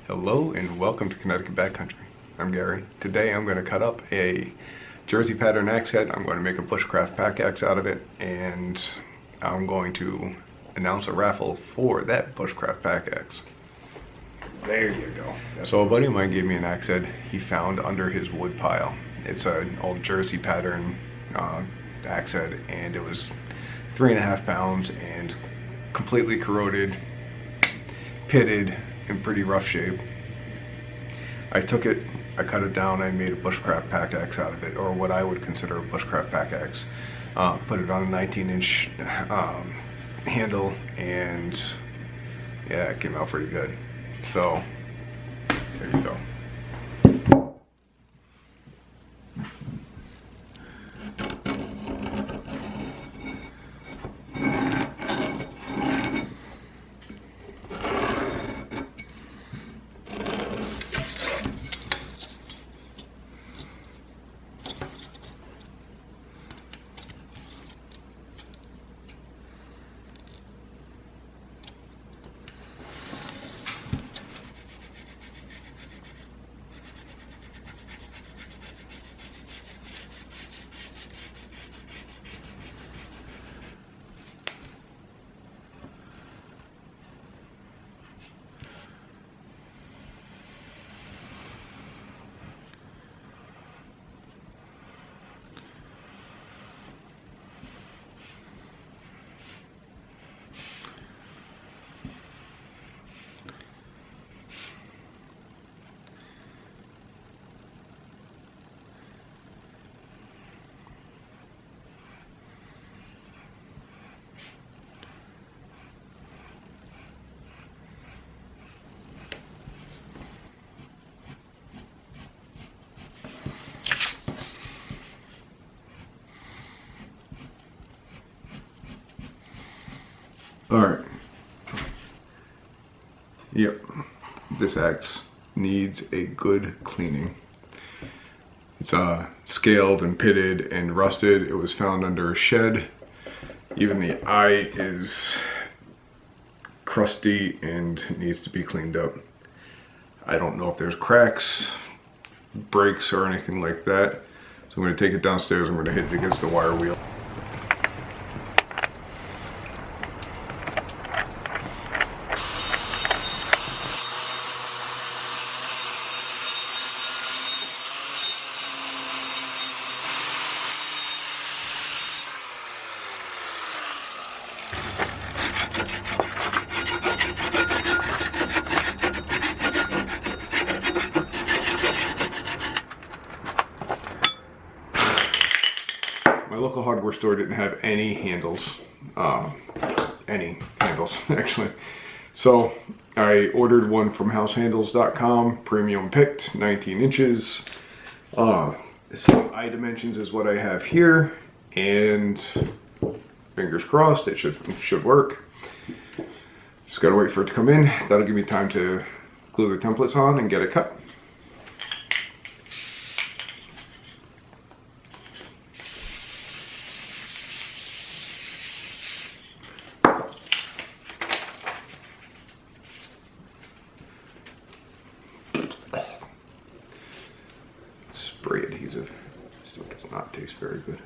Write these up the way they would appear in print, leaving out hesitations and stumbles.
Hello and welcome to Connecticut Backcountry. I'm Gary. Today I'm going to cut up a jersey pattern axe head. I'm going to make a bushcraft pack axe out of it, and I'm going to announce a raffle for that bushcraft pack axe. There you go. So a buddy of mine gave me an axe head he found under his wood pile. It's an old jersey pattern axe head, and it was 3.5 pounds and completely corroded, pitted, in pretty rough shape. I took it, I cut it down, I made a bushcraft pack axe out of it, or what I would consider a bushcraft pack axe. Put it on a 19-inch handle, and yeah, it came out pretty good. So there you go. Alright. Yep. This axe needs a good cleaning. It's scaled and pitted and rusted. It was found under a shed. Even the eye is crusty and needs to be cleaned up. I don't know if there's cracks, breaks, or anything like that. So I'm going to take it downstairs. I'm going to hit it against the wire wheel. My local hardware store didn't have any handles, actually. So I ordered one from househandles.com, premium picked, 19 inches. Same eye dimensions as what I have here, and fingers crossed it should work. Just gotta wait for it to come in. That'll give me time to glue the templates on and get it cut. Spray adhesive still does not taste very good.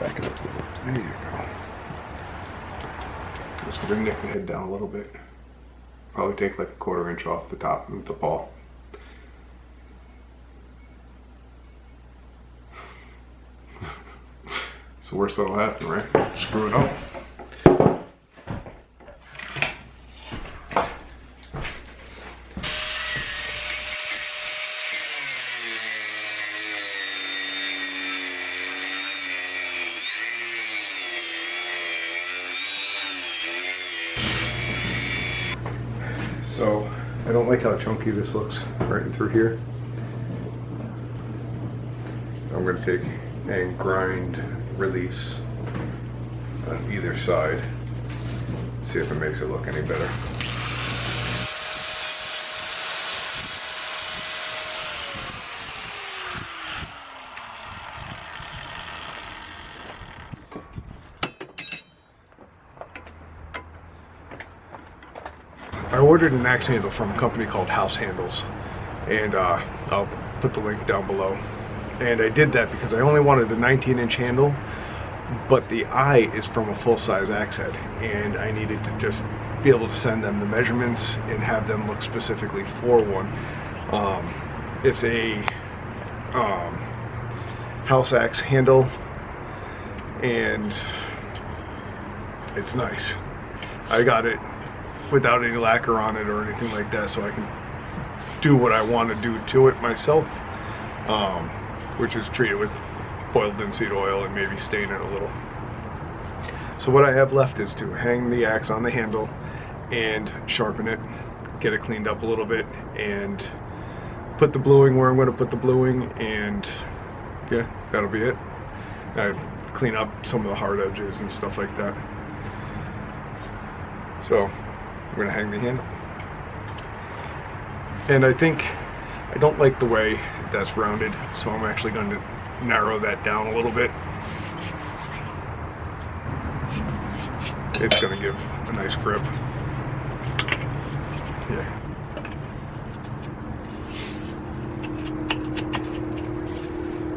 Back it up a little. There you go. Just we're gonna nick the head down a little bit. Probably take like a 1/4 inch off the top of the paw. It's the worst that'll happen, right? Screw it up. So, I don't like how chunky this looks right through here. I'm going to take and grind reliefs on either side. See if it makes it look any better. I ordered an axe handle from a company called House Handles, and I'll put the link down below. And I did that because I only wanted a 19-inch handle, but the eye is from a full-size axe head, and I needed to just be able to send them the measurements and have them look specifically for one. It's a house axe handle, and it's nice. I got it without any lacquer on it or anything like that, so I can do what I want to do to it myself, which is treat it with boiled linseed oil and maybe stain it a little. So what I have left is to hang the axe on the handle and sharpen it, get it cleaned up a little bit, and put the bluing where I'm going to put the bluing, and yeah, that'll be it. I clean up some of the hard edges and stuff like that. So I'm going to hang the handle. And I don't like the way that's rounded, so I'm actually going to narrow that down a little bit. It's going to give a nice grip. Yeah.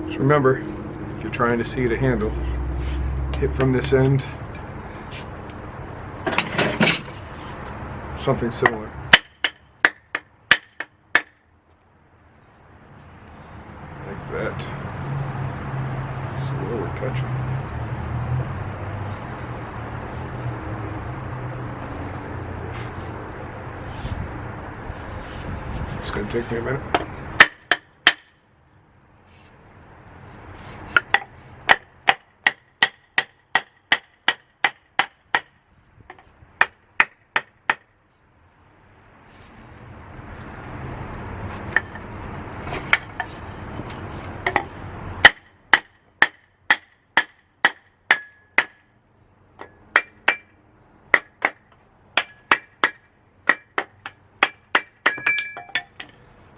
Just remember, if you're trying to see the handle, hit from this end. Something similar. Like that. So where we're touching. It's going to take me a minute.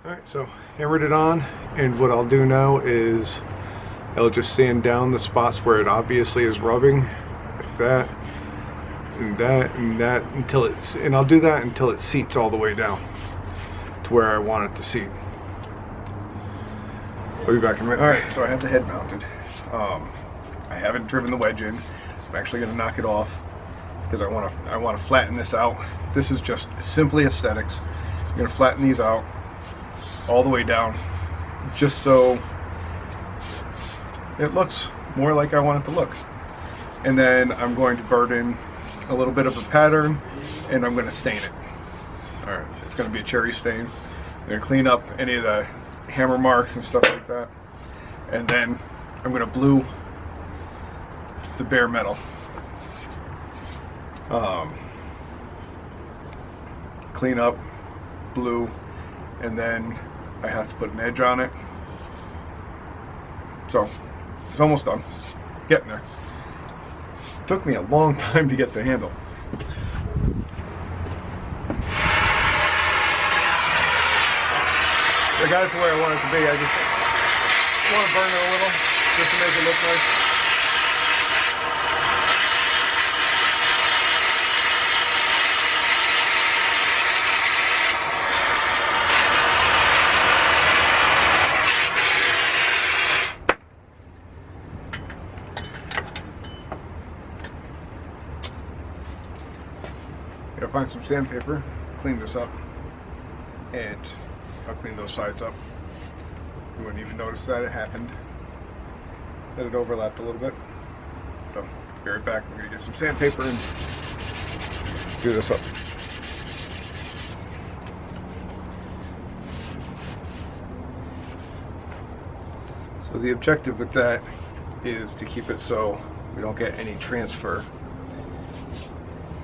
Alright, so hammered it on, and what I'll do now is I'll just sand down the spots where it obviously is rubbing, like that, and that, and that, until and I'll do that until it seats all the way down to where I want it to seat. I'll be back in a minute. Alright, so I have the head mounted. I haven't driven the wedge in. I'm actually going to knock it off because I want to flatten this out. This is just simply aesthetics. I'm going to flatten these out all the way down, just so it looks more like I want it to look. And then I'm going to burn in a little bit of a pattern, and I'm going to stain it. Alright, it's going to be a cherry stain. I'm going to clean up any of the hammer marks and stuff like that. And then I'm going to blue the bare metal. Clean up, blue, and then I have to put an edge on it. So it's almost done. Getting there. It took me a long time to get the handle. I got it to where I want it to be. I just want to burn it a little just to make it look nice. Gotta find some sandpaper, clean this up, and I'll clean those sides up. You wouldn't even notice that it happened. That it overlapped a little bit. So, be right back. We're gonna get some sandpaper and do this up. So the objective with that is to keep it so we don't get any transfer.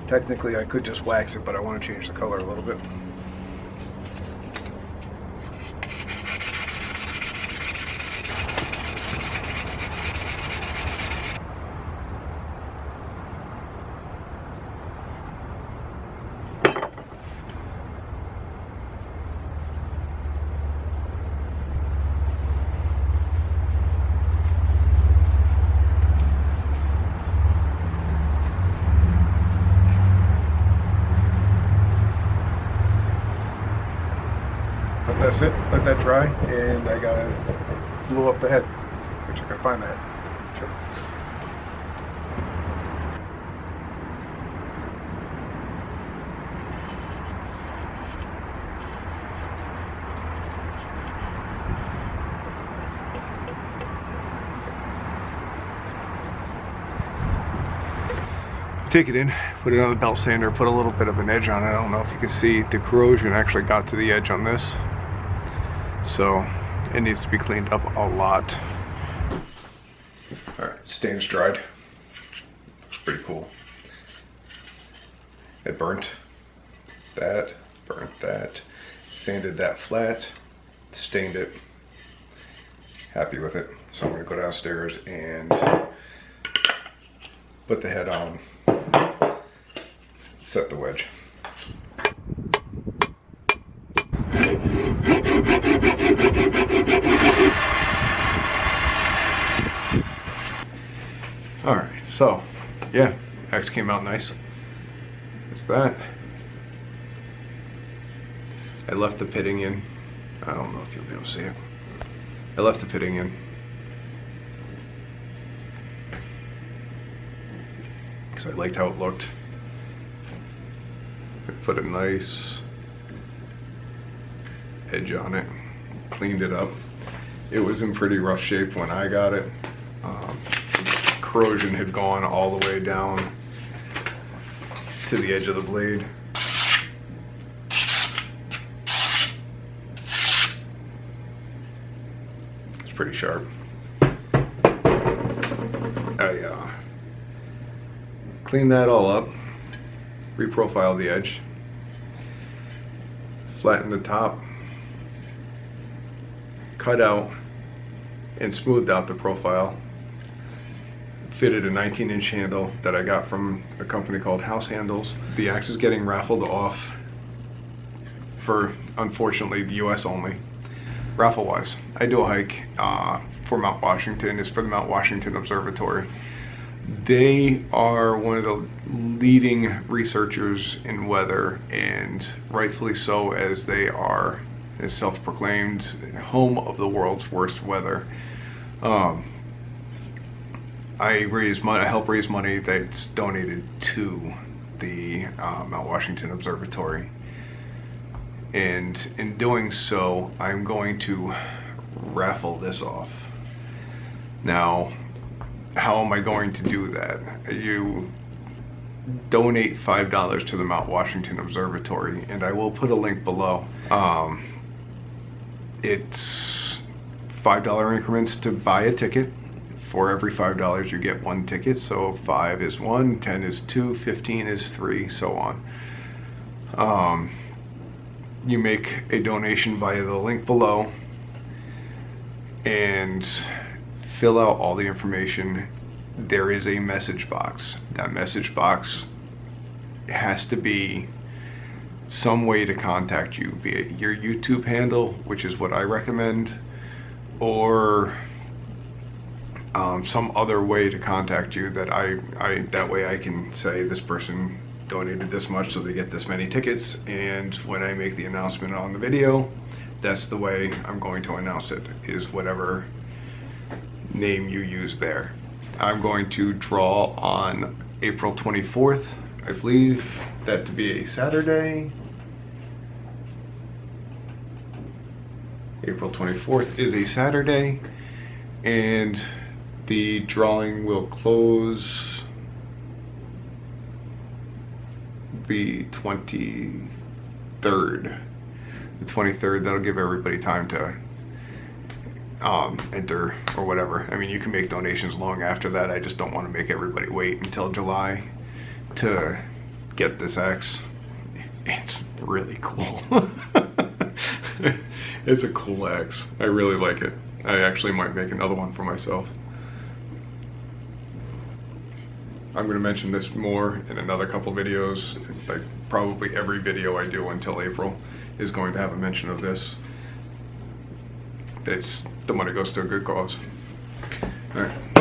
Technically I could just wax it, but I want to change the color a little bit. That's it, let that dry, and I gotta glue up the head, which I can find that. Sure. Take it in, put it on the belt sander, put a little bit of an edge on it. I don't know if you can see, the corrosion actually got to the edge on this. So it needs to be cleaned up a lot. All right, stain's dried. Looks pretty cool. It burnt that, sanded that flat, stained it. Happy with it. So I'm gonna go downstairs and put the head on, set the wedge. All right, so yeah, X came out nice. That's that. I left the pitting in. I don't know if you'll be able to see it. I left the pitting in because I liked how it looked. I put a nice edge on it, cleaned it up. It was in pretty rough shape when I got it. Corrosion had gone all the way down to the edge of the blade. It's pretty sharp. I cleaned that all up, reprofiled the edge, flattened the top, cut out and smoothed out the profile, fitted a 19-inch handle that I got from a company called House Handles. The axe is getting raffled off for, unfortunately, the US only. Raffle wise, I do a hike for Mount Washington. It's for the Mount Washington Observatory. They are one of the leading researchers in weather, and rightfully so, as they are a self-proclaimed home of the world's worst weather. I help raise money that's donated to the Mount Washington Observatory. And in doing so, I'm going to raffle this off. Now, how am I going to do that? You donate $5 to the Mount Washington Observatory, and I will put a link below. It's $5 increments to buy a ticket. For every $5 you get one ticket, so 5 is 1, 10 is 2, 15 is 3, so on. You make a donation via the link below and fill out all the information. There is a message box. That message box has to be some way to contact you, be it your YouTube handle, which is what I recommend, or some other way to contact you that that way I can say this person donated this much so they get this many tickets, and when I make the announcement on the video, that's the way I'm going to announce it, is whatever name you use there. I'm going to draw on April 24th I believe that to be a Saturday. April 24th is a Saturday, and the drawing will close the 23rd. The 23rd, that'll give everybody time to enter or whatever. I mean, you can make donations long after that. I just don't want to make everybody wait until July to get this axe. It's really cool. It's a cool axe. I really like it. I actually might make another one for myself. I'm going to mention this more in another couple videos. Like probably every video I do until April is going to have a mention of this. The money goes to a good cause. All right.